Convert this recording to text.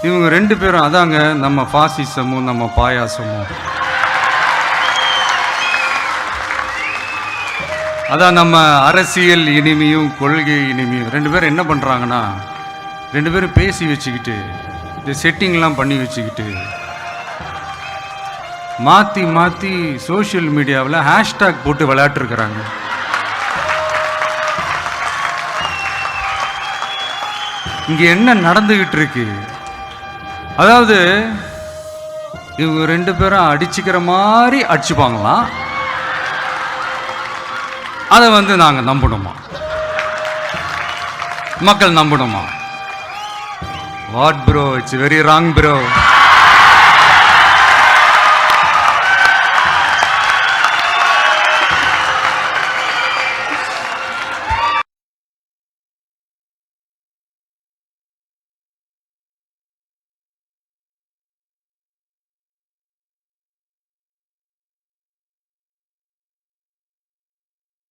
இவங்க 2 பேரும் அதாங்க நம்ம பாசிசமும் நம்ம பாயாசமும். அதான் நம்ம அரசியல் இனிமையும் கொள்கை இனிமையும். 2 பேரும் என்ன பண்ணுறாங்கன்னா, 2 பேரும் பேசி வச்சுக்கிட்டு இந்த செட்டிங்லாம் பண்ணி வச்சுக்கிட்டு மாற்றி மாற்றி சோஷியல் மீடியாவில் ஹேஷ்டாக் போட்டு விளையாட்டுருக்குறாங்க. இங்கே என்ன நடந்துக்கிட்டு இருக்கு? அதாவது இவங்க 2 பேரும் அடிச்சுக்கிற மாதிரி அடிச்சுப்பாங்களாம். அதை நாங்கள் நம்பணுமா? மக்கள் நம்பணுமா? What bro, it's very wrong bro.